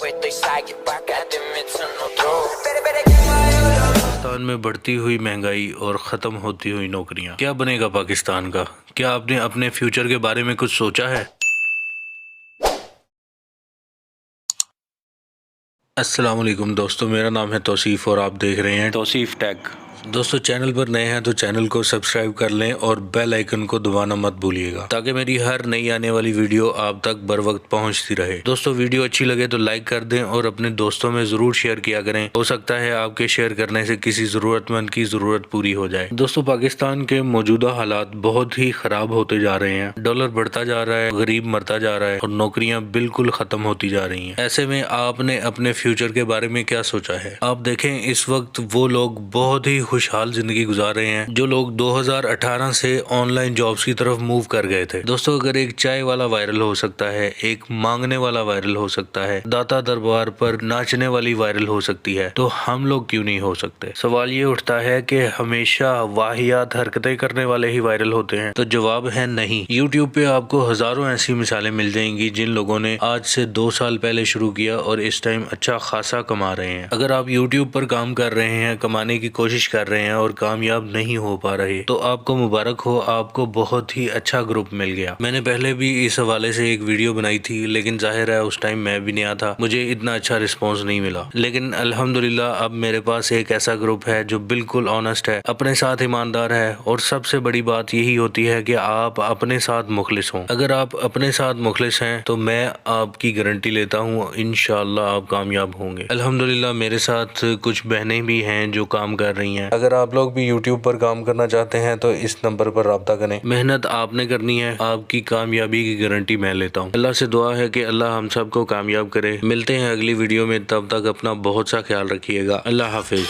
पाकिस्तान में बढ़ती हुई महंगाई और ख़त्म होती हुई नौकरियां, क्या बनेगा पाकिस्तान का? क्या आपने अपने फ्यूचर के बारे में कुछ सोचा है? अस्सलाम वालेकुम दोस्तों, मेरा नाम है तौसीफ़ और आप देख रहे हैं तौसीफ़ टेक। दोस्तों, चैनल पर नए हैं तो चैनल को सब्सक्राइब कर लें और बेल आइकन को दबाना मत भूलिएगा ताकि मेरी हर नई आने वाली वीडियो आप तक बर वक्त पहुंचती रहे। दोस्तों, वीडियो अच्छी लगे तो लाइक कर दें और अपने दोस्तों में ज़रूर शेयर किया करें। हो सकता है आपके शेयर करने से किसी ज़रूरतमंद की ज़रूरत पूरी हो जाए। दोस्तों, पाकिस्तान के मौजूदा हालात बहुत ही ख़राब होते जा रहे हैं। डॉलर बढ़ता जा रहा है, गरीब मरता जा रहा है और नौकरियाँ बिल्कुल ख़त्म होती जा रही हैं। ऐसे में आपने अपने फ्यूचर के बारे में क्या सोचा है? आप देखें, इस वक्त वो लोग बहुत ही खुशहाल जिंदगी गुजार रहे हैं जो लोग 2018 से ऑनलाइन जॉब्स की तरफ मूव कर गए थे। दोस्तों, अगर एक चाय वाला वायरल हो सकता है, एक मांगने वाला वायरल हो सकता है, दाता दरबार पर नाचने वाली वायरल हो सकती है, तो हम लोग क्यों नहीं हो सकते? सवाल ये उठता है कि हमेशा वाहियात हरकतें करने वाले ही वायरल होते हैं, तो जवाब है नहीं। यूट्यूब पे आपको हजारों ऐसी मिसालें मिल जाएंगी जिन लोगों ने आज से 2 साल पहले शुरू किया और इस टाइम अच्छा खासा कमा रहे हैं। अगर आप यूट्यूब पर काम कर रहे हैं, कमाने की कोशिश कर रहे हैं और कामयाब नहीं हो पा रहे, तो आपको मुबारक हो, आपको बहुत ही अच्छा ग्रुप मिल गया। मैंने पहले भी इस हवाले से एक वीडियो बनाई थी, लेकिन जाहिर है उस टाइम मैं भी नया था, मुझे इतना अच्छा रिस्पॉन्स नहीं मिला। लेकिन अल्हम्दुलिल्लाह अब मेरे पास एक ऐसा ग्रुप है जो बिल्कुल ऑनेस्ट है, अपने साथ ईमानदार है और सबसे बड़ी बात यही होती है कि आप अपने साथ मुखलिस हों। अगर आप अपने साथ मुखलिस हैं तो मैं आपकी गारंटी लेता हूँ इंशाअल्लाह आप कामयाब होंगे। अल्हम्दुलिल्लाह मेरे साथ कुछ बहनें भी हैं जो काम कर रही हैं। अगर आप लोग भी यूट्यूब पर काम करना चाहते हैं तो इस नंबर पर राब्ता करें। मेहनत आपने करनी है, आपकी कामयाबी की गारंटी मैं लेता हूँ। अल्लाह से दुआ है कि अल्लाह हम सबको कामयाब करे। मिलते हैं अगली वीडियो में, तब तक अपना बहुत सा ख्याल रखिएगा। अल्लाह हाफिज।